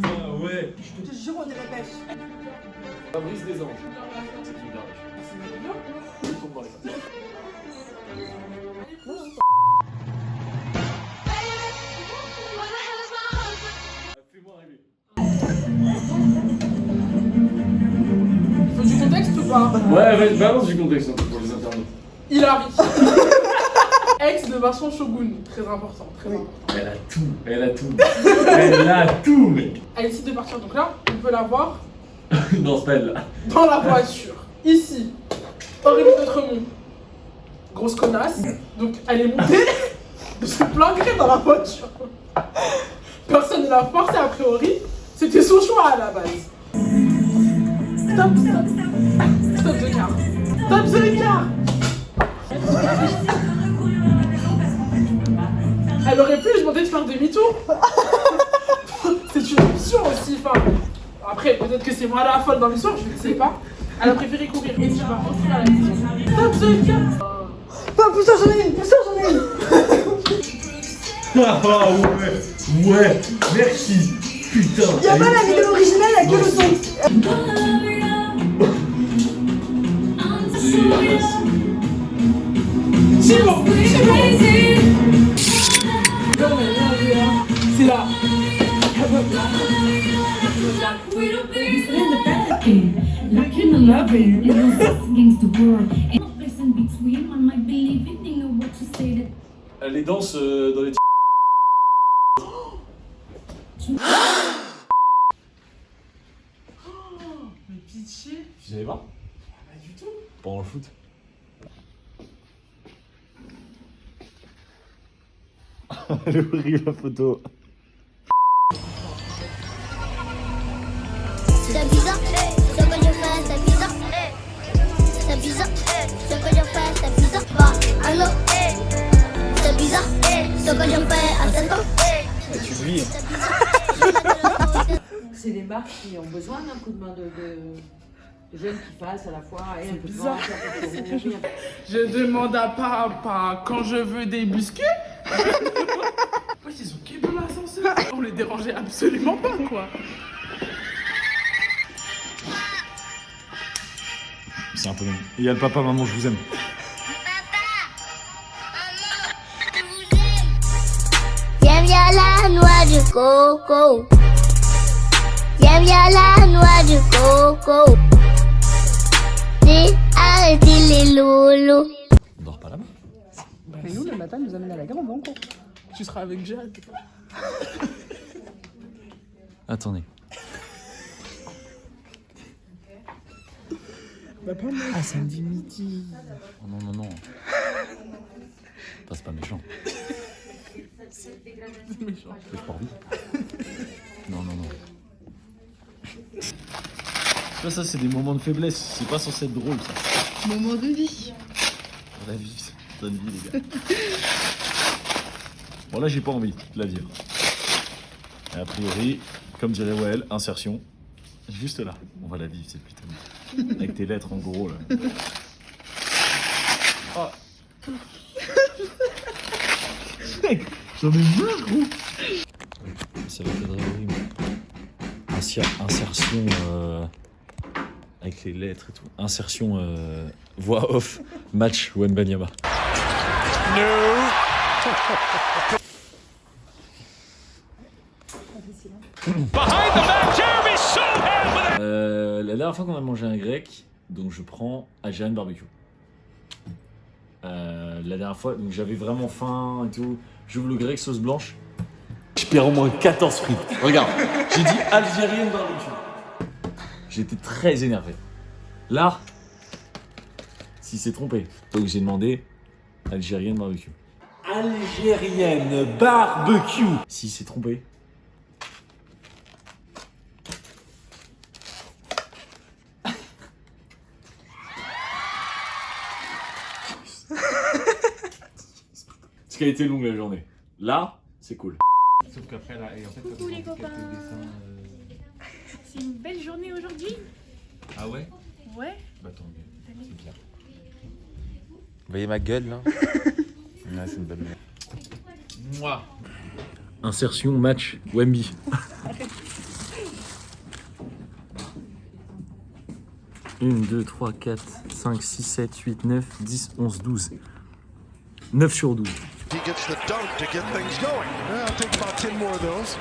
Ah ouais. Je te jure, on dirait pêche. Fabrice des anges. C'est qui Darwish? C'est bien. Je tombe dans les pattes. Fais-moi rêver. Il faut du contexte ou pas? Ouais, vas-y, balance du contexte un peu pour les internautes. Hilary. Ex de Vincent Shogun. Très important, très important. Elle a tout, elle a tout. Elle a tout, mec. Elle décide de partir, donc là, on peut la voir Non, c'est pas elle là. dans la voiture. Ici, Aurélie Autremont. Grosse connasse. Donc elle est montée de son plein gré dans la voiture. Personne ne l'a forcé a priori. C'était son choix à la base. Stop, stop. Stop the car. Stop the car. Elle aurait pu lui demander de faire demi-tour. C'est une option aussi. Enfin, après, peut-être que c'est moi la folle dans l'histoire, je ne sais pas. Elle a préféré courir. Et tu vas rentrer à la maison. Stop the car. Pas pousse j'en ai une, pousse j'en ai une. Ah ouais, ouais, merci. Putain. Y'a pas la vidéo originale, y'a que le son. C'est bon, c'est bon. C'est là. Like in the loving, it was us against the world. And no place in between, one might believe it, they know what to say that. Elle les danse dans les. Mais pitié. Tu savais pas? Pas du tout. Pendant le foot. Elle est horrible la photo. C'est bizarre, ce que je fais, c'est bizarre. C'est bizarre, ce que je fais, c'est bizarre. Bah, allô, c'est bizarre, ce que je fais à 7 ans. Et tu vis. C'est des marques qui ont besoin d'un coup de main de jeunes qui fassent à la fois et un peu de bizarre. vente, un peu de promotion. Je demande à papa quand je veux des biscuits. Ouais, ils ont quitté l'ascenseur. On les dérangeait absolument pas, quoi. C'est un peu long. Et il y a le papa, maman, je vous aime. Viens, viens la noix du coco. Viens, viens la noix du coco. Arrêtez les loulous. On dort pas là-bas. Mais nous, le matin, ils nous amènent à la gare, on va en cours. Tu seras avec Jade. Attendez. Ah, samedi midi. Oh non, non, non. Enfin, c'est pas méchant. C'est méchant. J'ai pas envie. Non, non, non. Tu vois, ça, c'est des moments de faiblesse. C'est pas censé être drôle, ça. Moment de vie. La vie, c'est une bonne vie, les gars. Bon, là, j'ai pas envie de la vivre. Et a priori, comme dirait Wael, insertion. Juste là. On va la vivre, cette putain de vie. Avec tes lettres en gros, là. Oh. Mec, j'en ai marre, gros. Ça va être horrible. Insertion avec les lettres et tout. Insertion voix off match Wembanyama. La dernière fois qu'on a mangé un grec, donc je prends Algérian barbecue. La dernière fois, donc j'avais vraiment faim et tout. J'ouvre le grec sauce blanche. Je perds au moins 14 frites. Regarde, j'ai dit Algérian barbecue. J'étais très énervé. Là, si c'est trompé, donc j'ai demandé Algérienne barbecue. Algérienne barbecue. Si c'est trompé. Parce qu'elle a été longue la journée. Là, c'est cool. Sauf qu'après, là, et en fait, Coucou les copains. C'est une belle journée aujourd'hui. Ah ouais? Ouais. Bah tant mieux, c'est bien. Vous voyez ma gueule là? Ouais, c'est une bonne gueule. Moi. Insertion match Wemby. Une, 2, 3, 4, 5, 6, 7, 8, 9, 10, 11, 12. 9 sur 12. He gets the dunk to get things going. I'll take about 10 more of those.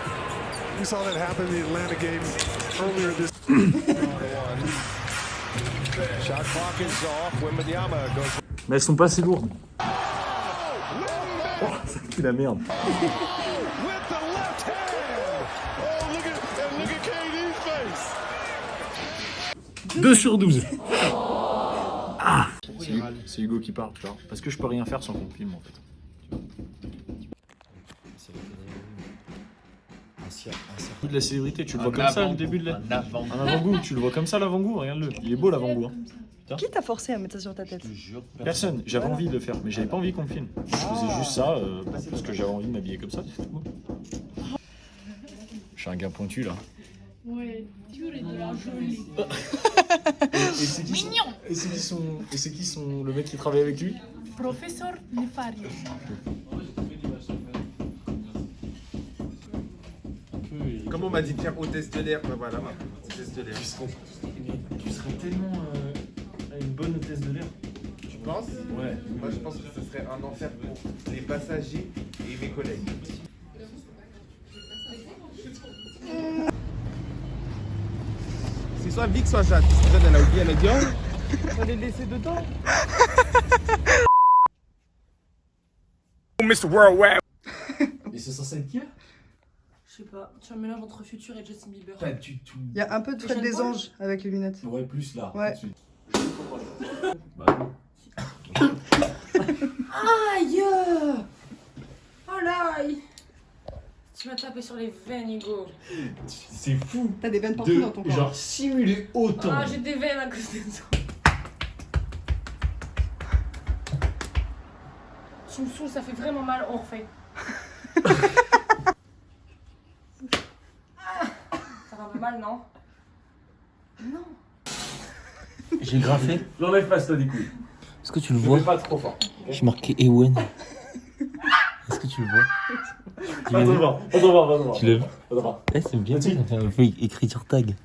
We saw that happen in the Atlanta game earlier this. Shot clock is off. Wembanyama goes. Mais elles sont pas assez lourdes. Oh, ça pue la merde. With the left hand. Oh, look at KD's face. 2 sur 12. Ah. C'est Hugo qui parle, tu vois. Parce que je peux rien faire sans qu'on filme en fait. De la célébrité, tu le vois comme ça le début de la. Un avant-goût, tu le vois comme ça l'avant-goût, regarde-le. Il est beau l'avant-goût. Hein. Qui t'a forcé à mettre ça sur ta tête? Personne, j'avais envie de le faire, mais j'avais pas envie qu'on me filme. Je faisais juste ça parce que j'avais envie de m'habiller comme ça. C'est tout. Je suis un gars pointu là. Ouais, tu es de la jolie. Mignon. Et c'est qui sont le mec qui travaille avec lui? Professeur Nefari. Comme on m'a dit, tiens, hôtesse de l'air, ben voilà, hôtesse de l'air. Tu serais tellement une bonne hôtesse de l'air. Tu penses? Ouais. Moi, je pense que ce serait un enfer pour les passagers et mes collègues. C'est soit Vic, soit Jade. Jade, elle a oublié, elle a dit, on va les laisser dedans. Mr. Worldwide. Et c'est censé être qui là? Je sais pas, tu as un mélange entre Future et Justin Bieber. Pas du tout. Il y a un peu de Fred des Anges avec les lunettes. Ouais, plus là. Ouais. Tout de suite. Aïe! Oh l'aïe! Tu m'as tapé sur les veines, Hugo. C'est fou. T'as des veines partout dans ton corps. Genre simuler autant. Ah, j'ai des veines à cause de ça. Tu me saoules, ça fait vraiment mal, on refait. Ça va un peu mal, non? Non. J'ai graffé. L'enlève pas, ça des couilles. Est-ce que tu le vois? Pas trop fort. J'ai marqué Ewen. Est-ce que tu le vois? Attends voir. Tu l'as vu? Attends voir. Eh, c'est bien, ça fait un peu écriture tag.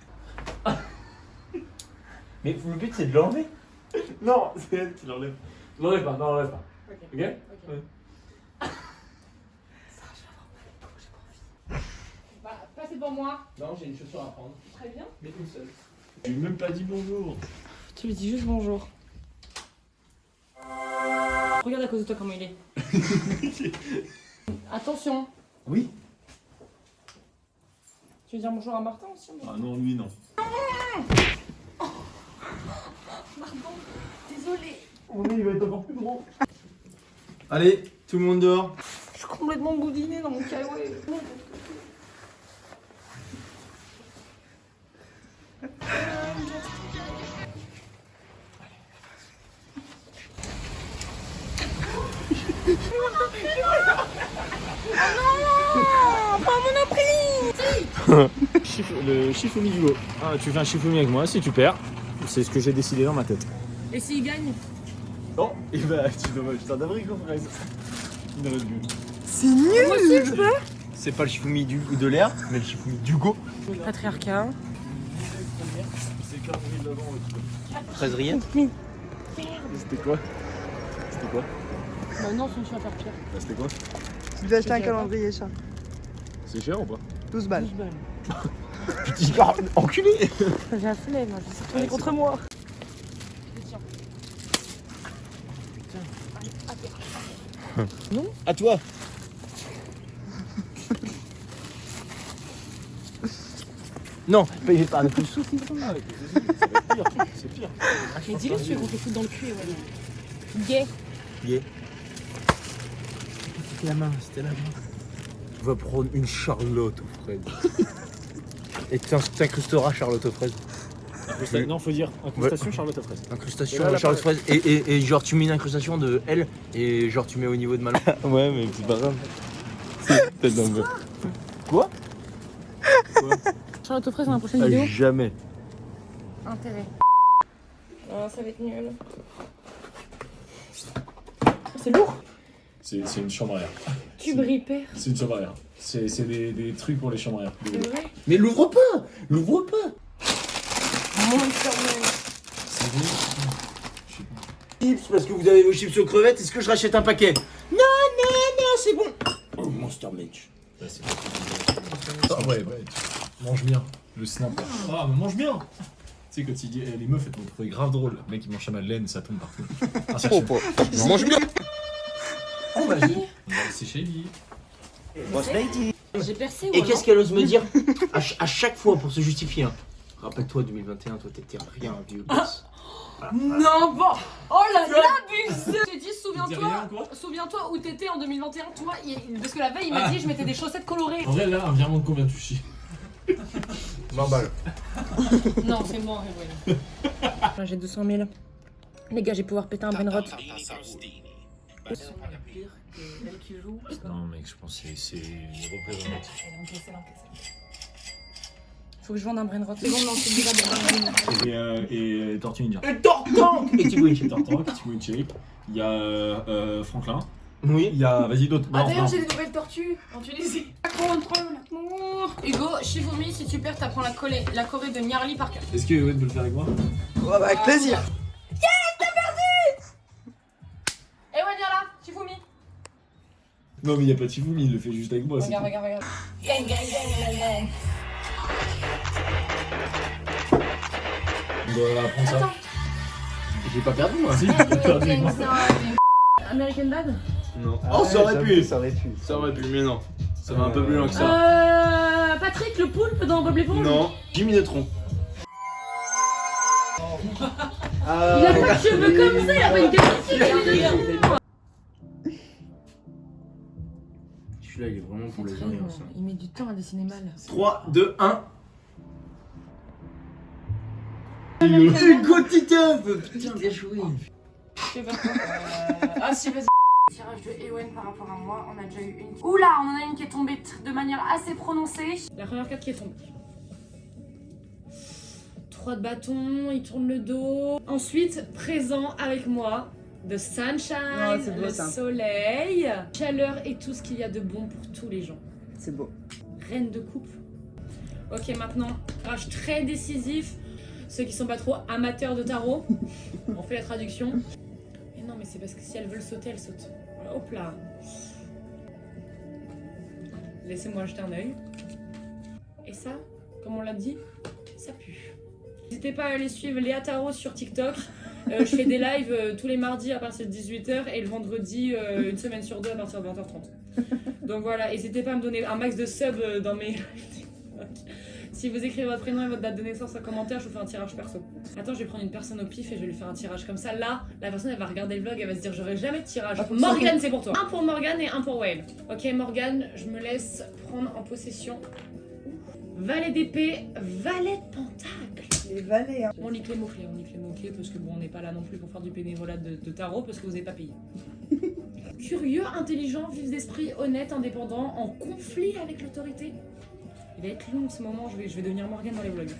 Mais le but c'est de l'enlever. Non, c'est elle qui l'enlève. L'enlève pas, non, l'enlève pas. Ok? Ouais. Bah, passez devant moi. Non, j'ai une chaussure à prendre. Très bien. Mais une seule. Je lui ai même pas dit bonjour. Tu lui dis juste bonjour. Regarde à cause de toi comment il est. Attention. Oui. Tu veux dire bonjour à Martin aussi? Ah non, lui non. Pardon, désolé. Oh mais il va être encore plus gros. Allez, tout le monde dehors. Je suis complètement boudinée dans mon calouet. Le Shifumi du go. Ah, tu fais un Shifumi avec moi, si tu perds, c'est ce que j'ai décidé dans ma tête. Et s'il gagne? Non, et bah tu dois putain d'abricot, frère. Il ne reste plus. C'est nul. C'est pas le Shifumi de l'air, mais le Shifumi d'Hugo. Patriarcat. C'est calendrier d'avant et tout. Fraise rillettes. C'était quoi? C'était quoi? Bah non, sinon tu vas faire pire. Bah, c'était quoi? Tu devais acheter un calendrier, chat. C'est cher ou pas? 12 balles. Petit gars, enculé. J'ai la flemme, je suis tourné contre moi. À toi. Non, payez pas de plus. C'est pire. Mais dis-le si tu veux qu'on te foute dans le cul, ouais. Gay. C'était la main, c'était la main. Tu vas prendre une Charlotte aux fraises. Et t'incrusteras Charlotte aux fraises. Non, faut dire incrustation Charlotte à fraise. Incrustation Charlotte aux fraises. Et genre tu mets une incrustation de L et genre tu mets au niveau de ma langue. Ouais, mais c'est pas grave. C'est dingue. Quoi? Charlotte aux fraises dans la prochaine vidéo. Jamais. Intérêt. Ah, ça va être nul. C'est lourd. C'est une chambre à air. Tu brilles, père. C'est une chambre à air. C'est des trucs pour les chambres à air. C'est vrai. Mais l'ouvre pas. L'ouvre pas. Chips parce que vous avez vos chips aux crevettes. Est-ce que je rachète un paquet? Non, c'est bon. Oh, Monster Munch. Ah ouais, mange bien. Le snap. Ah, mais mange bien. Tu sais, quand il dit les meufs, elles t'ont trouvé grave drôle. Le mec, il mange sa madeleine, ça tombe partout. Ah, ça Mange bien. Oh, vas-y. C'est shady. Boss lady. J'ai percé, Et qu'est-ce qu'elle ose me dire à chaque fois pour se justifier hein. Rappelle-toi 2021, toi t'étais rien, vieux gosse. Non, bon. Oh là, l'abus. Je t'ai dit, souviens-toi où t'étais en 2021, toi, parce que la veille, il m'a dit, je mettais des chaussettes colorées. En vrai, là, un virement de combien tu chies? 20 balles. Non, c'est moi, ouais. Là, j'ai 200 000. Les gars, j'ai pouvoir péter un brain rot. Elle qui joue. Non, mec, je pense que c'est représentatif. Faut que je vende un brain rot. C'est bon, non, c'est déjà Et Tortue Ninja. Et Tortank. Et Tigouinch. Tortank, Tigouinch. Il y a Franklin. Oui. Il y a. Vas-y, d'autres. Ah, d'ailleurs, j'ai des nouvelles tortues en Tunisie. Hugo, Shifumi, si tu perds, t'apprends la Corée de Nyarli par cœur. Est-ce que Ewen veut le faire avec moi? Ouais, bah, avec plaisir. Ewan, viens là, Shifumi. Non, mais il n'y a pas de Shifumi, il le fait juste avec moi. Regarde. Gang, gang, gang. On doit apprendre ça. Attends. J'ai pas perdu moi. Si, tu as perdu avec moi. American Dad. Non. Oh, ça aurait pu. Ça aurait pu, mais non. Ça va un peu plus loin que ça. Patrick, le poulpe dans Bob l'éponge. Non. Jimmy Neutron. Il a pas de cheveux comme ça, il a pas une capacité. Celui-là, il est vraiment pour les gens. Il met du temps à dessiner mal. 3, 2, 1. Hugo Titeuf. Putain, bien joué. Ah si, vas-y. Tirage de Ewen par rapport à moi, on a déjà eu une. Oula, on en a une qui est tombée de manière assez prononcée. La première carte qui est tombée. 3 de bâton, il tourne le dos. Ensuite, présent avec moi, the sunshine, c'est beau, le ça. soleil, chaleur et tout ce qu'il y a de bon pour tous les gens. C'est beau. Reine de coupe. Ok, maintenant, tirage très décisif. Ceux qui sont pas trop amateurs de tarot, on fait la traduction. Mais non, mais c'est parce que si elles veulent sauter, elles sautent. Hop là. Laissez-moi jeter un œil. Et ça, comme on l'a dit, ça pue. N'hésitez pas à aller suivre Léa Tarot sur TikTok. Je fais des lives tous les mardis à partir de 18h et le vendredi une semaine sur 2 à partir de 20h30. Donc voilà, n'hésitez pas à me donner un max de subs dans mes lives TikTok. Si vous écrivez votre prénom et votre date de naissance en commentaire, je vous fais un tirage perso. Attends, je vais prendre une personne au pif et je vais lui faire un tirage comme ça. Là, la personne elle va regarder le vlog, elle va se dire j'aurai jamais de tirage. Morgane, c'est pour toi. Un pour Morgane et un pour Whale. Ok Morgane, je me laisse prendre en possession. Valet d'épée, valet de pentacle. Les valets, hein. On lit que les mots-clés, parce que bon, on n'est pas là non plus pour faire du bénévolat de tarot parce que vous n'avez pas payé. Curieux, intelligent, vif d'esprit, honnête, indépendant, en conflit avec l'autorité. Il va être long ce moment, je vais devenir Morgane dans les vlogs.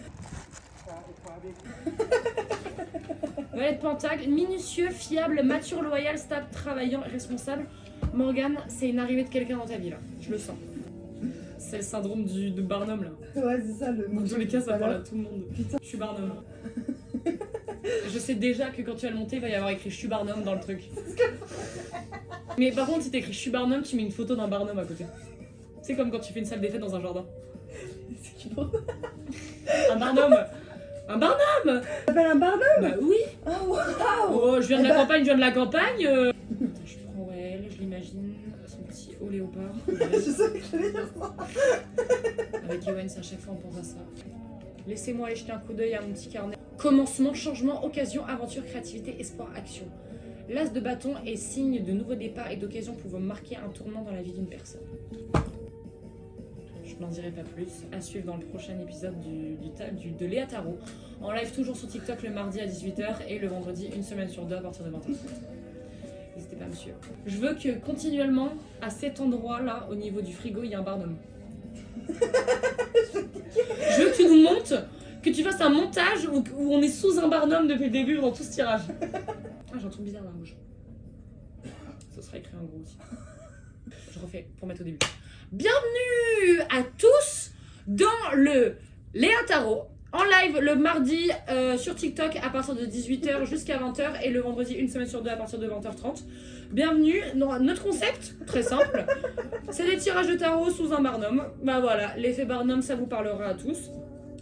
Valet de pentacle, minutieux, fiable, mature, loyal, stable, travaillant, responsable. Morgane, c'est une arrivée de quelqu'un dans ta vie là, je le sens. C'est le syndrome de Barnum là. Ouais, c'est ça le Dans tous les cas, ça parle à tout le monde. Putain. Je suis Barnum. Je sais déjà que quand tu vas le monter, il va y avoir écrit je suis Barnum dans le truc. Mais par contre, si t'écris je suis Barnum, tu mets une photo d'un Barnum à côté. C'est comme quand tu fais une salle des fêtes dans un jardin. C'est qui pour Un Barnum. Un Barnum. t'appelles un Barnum? Bah oui. Oh waouh. Oh, je viens de la campagne, je viens de la campagne. Attends, je prends Well, je l'imagine, son petit haut léopard. Je savais que j'allais dire ça. Avec Ewen, à chaque fois on pense à ça. Laissez-moi aller jeter un coup d'œil à mon petit carnet. Commencement, changement, occasion, aventure, créativité, espoir, action. L'as de bâton est signe de nouveaux départs et d'occasions pouvant marquer un tournant dans la vie d'une personne. Je n'en dirai pas plus. À suivre dans le prochain épisode de Léa Tarot. En live toujours sur TikTok le mardi à 18h et le vendredi une semaine sur 2 à partir de 20h30. N'hésitez pas à me suivre. Je veux que continuellement, à cet endroit-là, au niveau du frigo, il y ait un Barnum. Je veux que tu nous montes, que tu fasses un montage où on est sous un Barnum depuis le début dans tout ce tirage. Ah, j'ai un truc bizarre dans la bouche. ça sera écrit en gros aussi. Je refais pour mettre au début. Bienvenue à tous dans le Léa Tarot, en live le mardi sur TikTok à partir de 18h jusqu'à 20h et le vendredi une semaine sur deux à partir de 20h30. Bienvenue, notre concept, très simple, c'est des tirages de tarot sous un barnum. Bah voilà, l'effet barnum ça vous parlera à tous,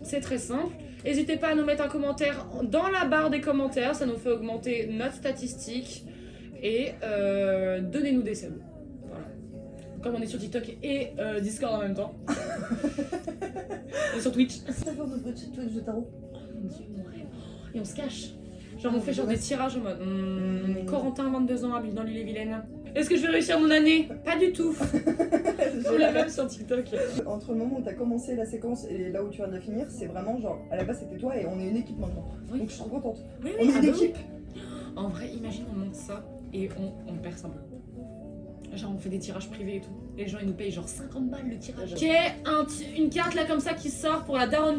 c'est très simple. N'hésitez pas à nous mettre un commentaire dans la barre des commentaires, ça nous fait augmenter notre statistique et donnez-nous des subs. Voilà. Comme on est sur TikTok et Discord en même temps. Et sur Twitch. Ça fait notre petit Twitch de tarot. Mon Dieu, mon rêve. Et on se cache. Genre on fait genre des tirages en mode Corentin, 22 ans, habite dans l'île-et-Vilaine. Est-ce que je vais réussir mon année? Pas du tout. Je la même sur TikTok. Entre le moment où t'as commencé la séquence et là où tu viens de la finir, c'est vraiment genre, à la base c'était toi et on est une équipe maintenant. Oui. Donc je suis trop contente. Oui, On est une bah équipe. oui. En vrai, imagine on monte ça et on perce un peu. Genre on fait des tirages privés et tout. Les gens ils nous payent genre 50 balles le tirage. Ok, une carte là comme ça qui sort pour la daronne.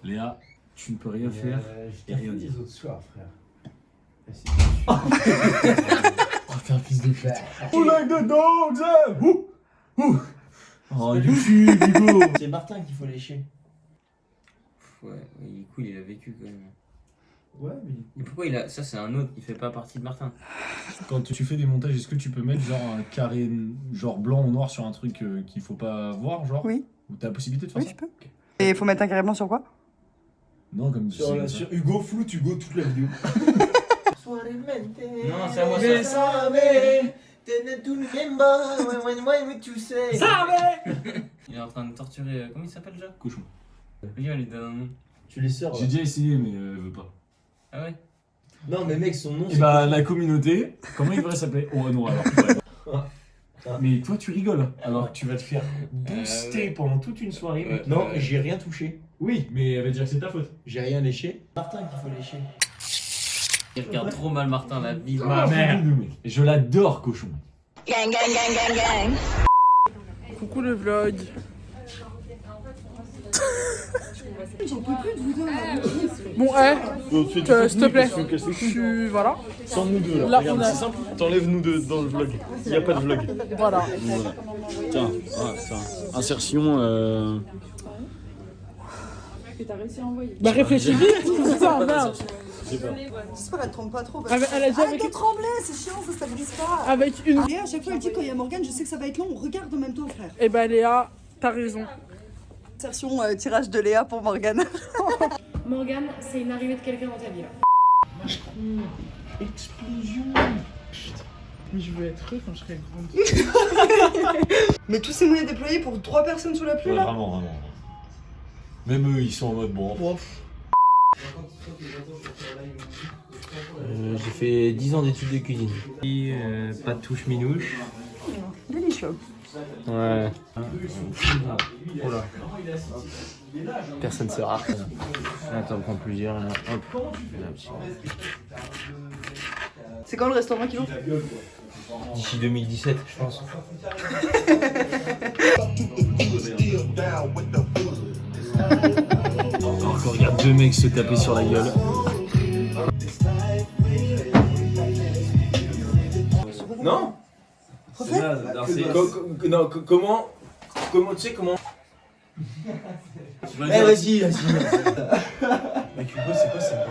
Léa, tu ne peux rien faire et rien dire. autres soirs, frère. Oh, t'es un fils de pute. Oh, like the dogs! Oh, YouTube, Hugo! C'est Martin qu'il faut lécher. Ouais, il est cool, il a vécu quand même. Ouais, mais. Et pourquoi il a. Ça, c'est un autre, il fait pas partie de Martin. Quand tu fais des montages, est-ce que tu peux mettre genre un carré genre blanc ou noir sur un truc qu'il faut pas voir, genre? Oui. Ou t'as la possibilité de faire Oui, ça? je peux. Et il faut mettre un carré blanc sur quoi? Non, comme Sur Hugo, floute Hugo toute la vidéo. Non, c'est à moi ça. Il est en train de torturer. Comment il s'appelle déjà? Cochon. Regarde, il donne un nom. Tu les sors. J'ai déjà essayé, mais elle veut pas. Ah ouais? Non, mais mec, son nom Et bah, la communauté, comment il devrait s'appeler? Oh non, alors. Mais toi, tu rigoles. Alors, tu vas te faire booster pendant toute une soirée. Non, j'ai rien touché. Oui, mais elle va dire que c'est ta faute. J'ai rien léché. Martin qu'il faut lécher. Il regarde trop mal Martin, la vie. Ma mère. Je l'adore, cochon. Coucou le vlog. J'en peux plus de vous deux. Bon, s'il te plaît, tu. Voilà. Sans nous deux, là. Là, Regarde, on a- c'est simple. T'enlèves nous deux dans le vlog. Il n'y a pas de vlog. Voilà. Voilà. Tiens, voilà, ça. Insertion. Bah réfléchis vite, putain, merde. J'espère qu'elle tremble pas trop. Elle a dit Arrête de trembler, c'est chiant, ça stabilise pas. avec une. Et à chaque fois, elle dit quand il y a Morgane, je sais que ça va être long, on regarde en même temps, frère. Eh bah Léa, t'as raison. Insertion tirage de Léa pour Morgane. Morgane, c'est une arrivée de quelqu'un dans ta vie là. Explosion. Mais je veux être heureux quand je serai grande. Mais tous ces moyens déployés pour 3 personnes sous la pluie Ouais, là. vraiment, vraiment. Même eux, ils sont en mode bon. J'ai fait 10 ans d'études de cuisine. Et, pas de touche minouche. Délicieux. Ouais. Oh là. Personne se rare. Là, t'en prends plusieurs. Là. Hop. C'est quand le restaurant qui ouvre? D'ici 2017, je pense. Alors qu'on regarde deux mecs se taper sur la gueule. Non. Non, comment tu sais comment. Eh vas-y. Mec, Hugo, c'est quoi ça?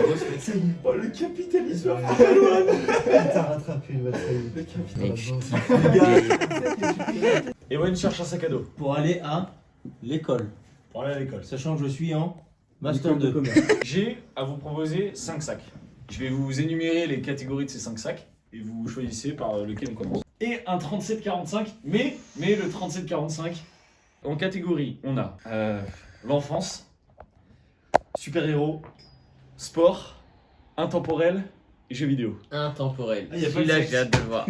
Oh, le capitalisme. T'as rattrapé le Ewen cherche un sac à dos. Pour aller à l'école. Pour aller à l'école. Sachant que je suis en Master 2. J'ai à vous proposer 5 sacs. Je vais vous énumérer les catégories de ces 5 sacs et vous choisissez par lequel on commence. Et un 37-45, mais le 37-45, en catégorie, on a l'enfance, super-héros, sport, intemporel et jeux vidéo. Intemporel. Ah, y a pas Celui-là, de sexe. j'ai hâte de le voir.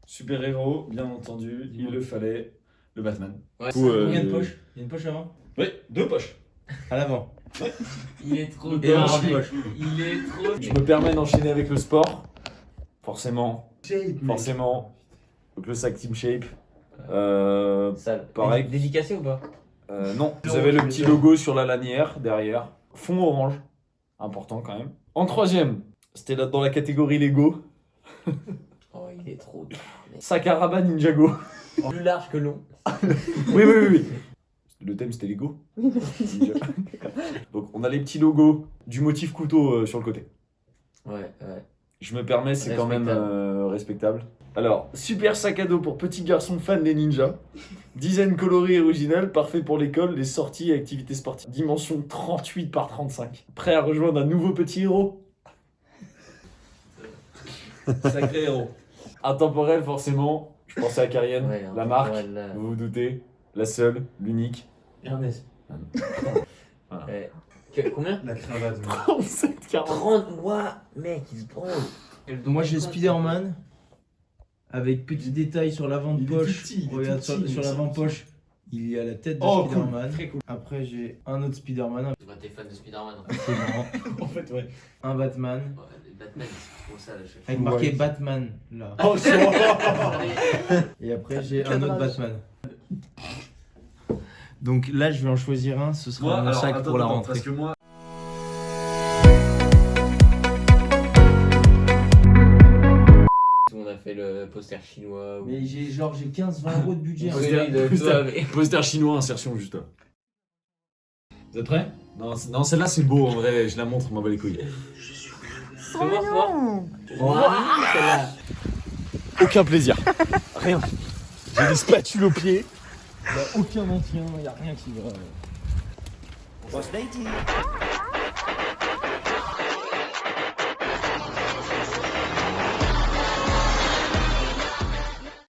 Super-héros, bien entendu, il le fallait, le Batman. Ouais, Du coup, combien de poches? Il y a une poche avant? Oui, 2 poches. À l'avant. Il est trop Et un dérangé. poche. Il est trop. Je me permets d'enchaîner avec le sport. Forcément. Donc le sac Team Shape. Sale. Pareil. Dédicacé ou pas? Non, vous avez le petit logo sur la lanière derrière. Fond orange. important quand même. En troisième, c'était dans la catégorie Lego. Oh, il est trop tard. Sakaraba Ninjago. Plus large que long. Oui. Le thème c'était Lego. Ninja. Donc on a les petits logos du motif couteau sur le côté. Ouais. Je me permets, c'est quand même respectable. Alors, super sac à dos pour petits garçons fans des ninjas. Design coloré et original, parfait pour l'école, les sorties et activités sportives. Dimension 38 par 35. Prêt à rejoindre un nouveau petit héros? Sacré héros. Intemporel, forcément. Je pensais à Karienne, Ouais, la marque, là. vous vous doutez. La seule, l'unique. Hermès. Voilà. Combien? La cravate. 37, 40. 30. Ouah, mec, il se branle. Moi j'ai Spider-Man avec petit détail sur l'avant-poche. Il est tout petit, Regarde tout petit, sur mais l'avant-poche, il y a la tête de Oh, cool. Spider-Man. Très cool. Après j'ai un autre Spider-Man. Tu vois, t'es fan de Spider-Man. C'est marrant. En fait, ouais. Un Batman Ouais, Batman, c'est trop ça, là, je avec marqué Ouais. Batman là. Oh, Et après j'ai un autre Batman. Donc là je vais en choisir un, ce sera mon sac pour la rentrée. Parce que moi, Tout le monde a fait le poster chinois. Ou... Mais j'ai 15-20 euros de budget. hein. poster chinois, insertion juste là. Vous êtes prêts? Non, celle-là c'est beau en vrai, je la montre, m'en bats les couilles. Fais-moi Aucun plaisir. Rien. J'ai des spatules aux pieds. Il n'y a aucun entretien, il n'y a rien qui va. Boss lady.